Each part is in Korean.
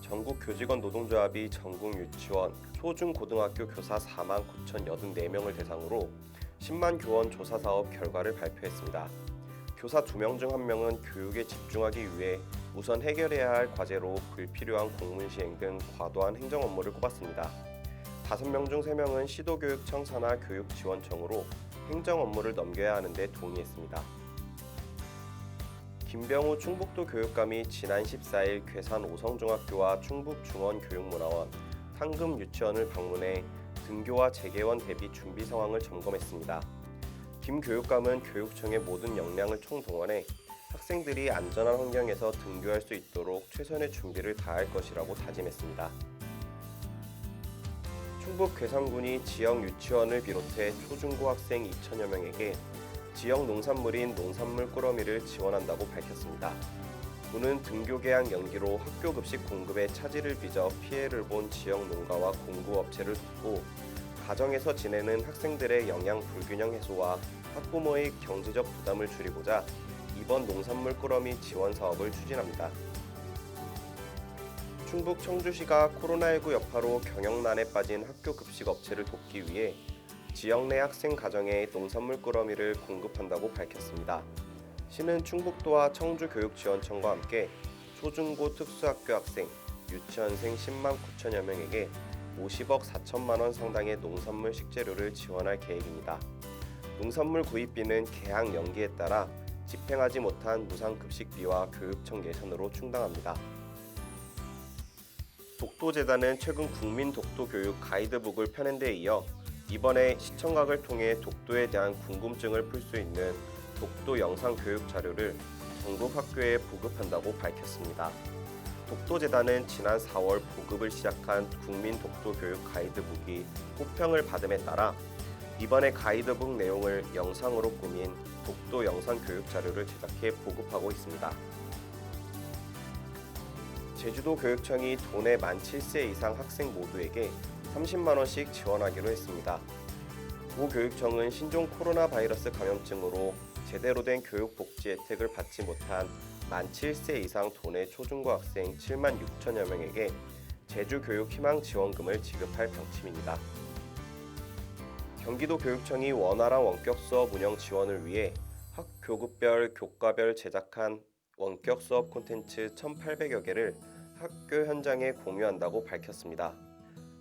전국교직원 노동조합이 전국 유치원, 초중고등학교 교사 4만 9,084명을 대상으로 10만 교원 조사 사업 결과를 발표했습니다. 교사 2명 중 1명은 교육에 집중하기 위해 우선 해결해야 할 과제로 불필요한 공문 시행 등 과도한 행정 업무를 꼽았습니다. 5명 중 3명은 시도교육청 산하 교육지원청으로 행정 업무를 넘겨야 하는데 동의했습니다. 김병우 충북도 교육감이 지난 14일 괴산 오성중학교와 충북중원교육문화원, 상금 유치원을 방문해 등교와 재개원 대비 준비 상황을 점검했습니다. 김 교육감은 교육청의 모든 역량을 총동원해 학생들이 안전한 환경에서 등교할 수 있도록 최선의 준비를 다할 것이라고 다짐했습니다. 충북 괴산군이 지역 유치원을 비롯해 초중고 학생 2천여 명에게 지역 농산물인 농산물 꾸러미를 지원한다고 밝혔습니다. 군은 등교 개학 연기로 학교 급식 공급에 차질을 빚어 피해를 본 지역 농가와 공구업체를 돕고 가정에서 지내는 학생들의 영양 불균형 해소와 학부모의 경제적 부담을 줄이고자 이번 농산물 꾸러미 지원 사업을 추진합니다. 충북 청주시가 코로나19 여파로 경영난에 빠진 학교 급식 업체를 돕기 위해 지역 내 학생 가정에 농산물 꾸러미를 공급한다고 밝혔습니다. 시는 충북도와 청주교육지원청과 함께 초중고 특수학교 학생, 유치원생 10만 9천여 명에게 50억 4천만 원 상당의 농산물 식재료를 지원할 계획입니다. 농산물 구입비는 개학 연기에 따라 집행하지 못한 무상급식비와 교육청 예산으로 충당합니다. 독도재단은 최근 국민 독도교육 가이드북을 펴낸 데 이어 이번에 시청각을 통해 독도에 대한 궁금증을 풀 수 있는 독도 영상 교육 자료를 전국 학교에 보급한다고 밝혔습니다. 독도재단은 지난 4월 보급을 시작한 국민 독도 교육 가이드북이 호평을 받음에 따라 이번에 가이드북 내용을 영상으로 꾸민 독도 영상 교육 자료를 제작해 보급하고 있습니다. 제주도 교육청이 도내 만 7세 이상 학생 모두에게 30만 원씩 지원하기로 했습니다. 도교육청은 신종 코로나 바이러스 감염증으로 제대로 된 교육 복지 혜택을 받지 못한 만 7세 이상 도내 초중고 학생 7만 6천여 명에게 제주교육 희망 지원금을 지급할 방침입니다. 경기도 교육청이 원활한 원격 수업 운영 지원을 위해 학 교급별 교과별 제작한 원격 수업 콘텐츠 1,800여 개를 학교 현장에 공유한다고 밝혔습니다.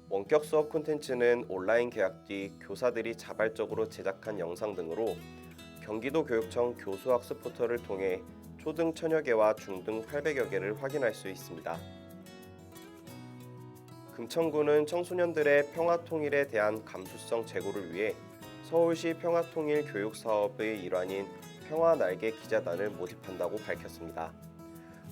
원격 수업 콘텐츠는 온라인 개학 뒤 교사들이 자발적으로 제작한 영상 등으로 경기도 교육청 교수학습 포털을 통해 초등 1,000여 개와 중등 800여 개를 확인할 수 있습니다. 금천구는 청소년들의 평화통일에 대한 감수성 제고를 위해 서울시 평화통일 교육사업의 일환인 평화날개 기자단을 모집한다고 밝혔습니다.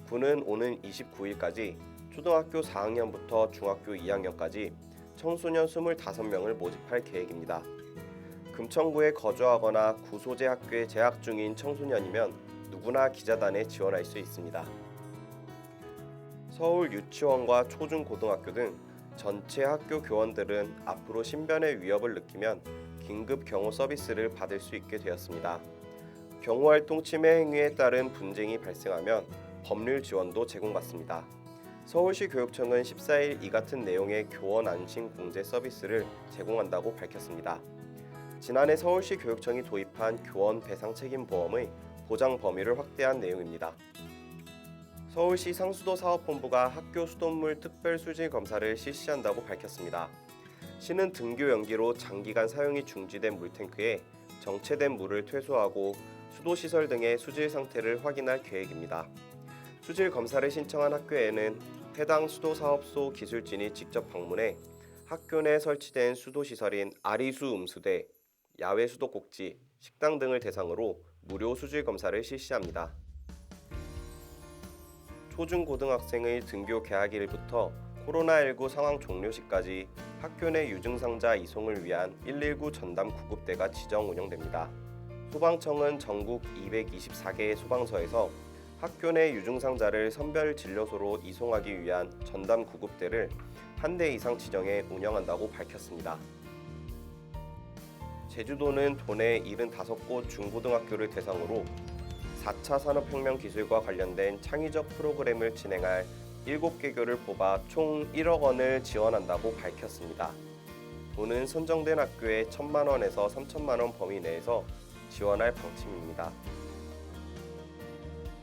구는 오는 29일까지 초등학교 4학년부터 중학교 2학년까지 청소년 25명을 모집할 계획입니다. 금천구에 거주하거나 구 소재 학교에 재학 중인 청소년이면 누구나 기자단에 지원할 수 있습니다. 서울 유치원과 초중고등학교 등 전체 학교 교원들은 앞으로 신변의 위협을 느끼면 긴급 경호 서비스를 받을 수 있게 되었습니다. 경호활동 침해 행위에 따른 분쟁이 발생하면 법률 지원도 제공받습니다. 서울시 교육청은 14일 이 같은 내용의 교원 안심 공제 서비스를 제공한다고 밝혔습니다. 지난해 서울시 교육청이 도입한 교원 배상 책임 보험의 보장 범위를 확대한 내용입니다. 서울시 상수도 사업본부가 학교 수돗물 특별 수질 검사를 실시한다고 밝혔습니다. 시는 등교 연기로 장기간 사용이 중지된 물탱크에 정체된 물을 퇴소하고 수도시설 등의 수질 상태를 확인할 계획입니다. 수질 검사를 신청한 학교에는 해당 수도사업소 기술진이 직접 방문해 학교 내 설치된 수도시설인 아리수 음수대, 야외 수도꼭지, 식당 등을 대상으로 무료 수질 검사를 실시합니다. 초중고등학생의 등교 개학일부터 코로나19 상황 종료 시까지 학교 내 유증상자 이송을 위한 119 전담 구급대가 지정 운영됩니다. 소방청은 전국 224개의 소방서에서 학교 내 유증상자를 선별 진료소로 이송하기 위한 전담 구급대를 한 대 이상 지정해 운영한다고 밝혔습니다. 제주도는 도내 75곳 중고등학교를 대상으로 4차 산업혁명 기술과 관련된 창의적 프로그램을 진행할 7개교를 뽑아 총 1억 원을 지원한다고 밝혔습니다. 돈은 선정된 학교에 1,000만 원에서 3,000만 원 범위 내에서 지원할 방침입니다.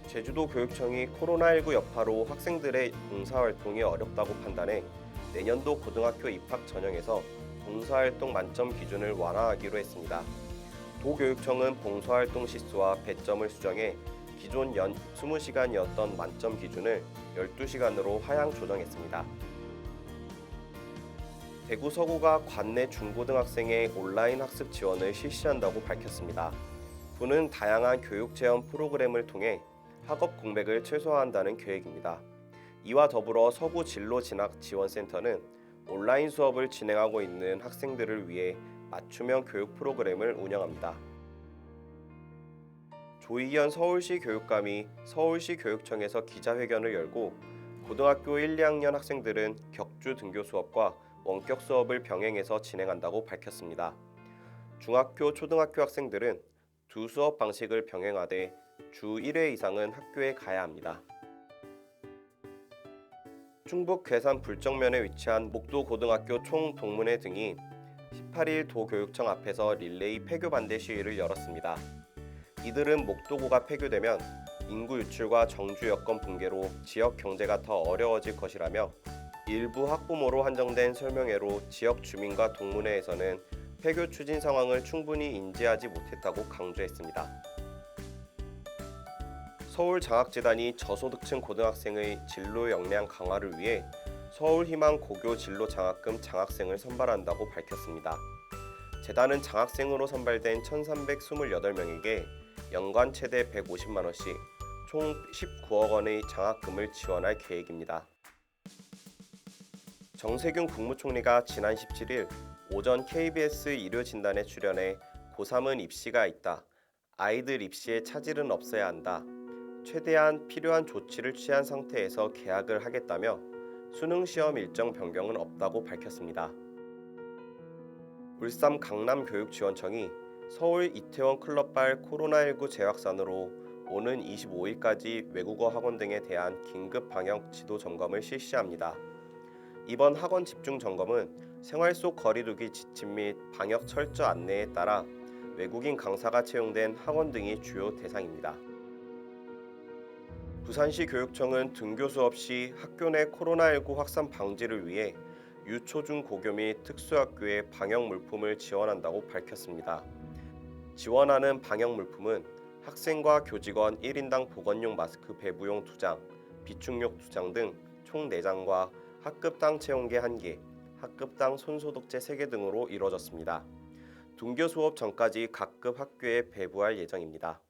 제주도 교육청이 코로나19 여파로 학생들의 봉사활동이 어렵다고 판단해 내년도 고등학교 입학 전형에서 봉사활동 만점 기준을 완화하기로 했습니다. 도교육청은 봉사활동 시수와 배점을 수정해 기존 연 20시간이었던 만점 기준을 12시간으로 하향 조정했습니다. 대구 서구가 관내 중고등학생의 온라인 학습 지원을 실시한다고 밝혔습니다. 부는 다양한 교육 체험 프로그램을 통해 학업 공백을 최소화한다는 계획입니다. 이와 더불어 서구 진로 진학 지원센터는 온라인 수업을 진행하고 있는 학생들을 위해 맞춤형 교육 프로그램을 운영합니다. 조희연 서울시 교육감이 서울시 교육청에서 기자회견을 열고 고등학교 1, 2학년 학생들은 격주 등교 수업과 원격 수업을 병행해서 진행한다고 밝혔습니다. 중학교, 초등학교 학생들은 두 수업 방식을 병행하되 주 1회 이상은 학교에 가야 합니다. 충북 괴산 불정면에 위치한 목도고등학교 총동문회 등이 18일 도교육청 앞에서 릴레이 폐교 반대 시위를 열었습니다. 이들은 목도고가 폐교되면 인구 유출과 정주 여건 붕괴로 지역 경제가 더 어려워질 것이라며 일부 학부모로 한정된 설명회로 지역 주민과 동문회에서는 폐교 추진 상황을 충분히 인지하지 못했다고 강조했습니다. 서울장학재단이 저소득층 고등학생의 진로 역량 강화를 위해 서울희망 고교 진로 장학금 장학생을 선발한다고 밝혔습니다. 재단은 장학생으로 선발된 1,328명에게 연간 최대 150만 원씩 총 19억 원의 장학금을 지원할 계획입니다. 정세균 국무총리가 지난 17일 오전 KBS 일요진단에 출연해 고3은 입시가 있다. 아이들 입시에 차질은 없어야 한다. 최대한 필요한 조치를 취한 상태에서 개학을 하겠다며 수능시험 일정 변경은 없다고 밝혔습니다. 울산 강남교육지원청이 서울 이태원 클럽발 코로나19 재확산으로 오는 25일까지 외국어 학원 등에 대한 긴급 방역 지도 점검을 실시합니다. 이번 학원 집중 점검은 생활 속 거리두기 지침 및 방역 철저 안내에 따라 외국인 강사가 채용된 학원 등이 주요 대상입니다. 부산시 교육청은 등교 수업 시 학교 내 코로나19 확산 방지를 위해 유초중 고교 및 특수학교에 방역 물품을 지원한다고 밝혔습니다. 지원하는 방역 물품은 학생과 교직원 1인당 보건용 마스크 배부용 2장, 비축용 2장 등 총 4장과 학급당 체온계 1개, 학급당 손소독제 3개 등으로 이루어졌습니다. 등교 수업 전까지 각급 학교에 배부할 예정입니다.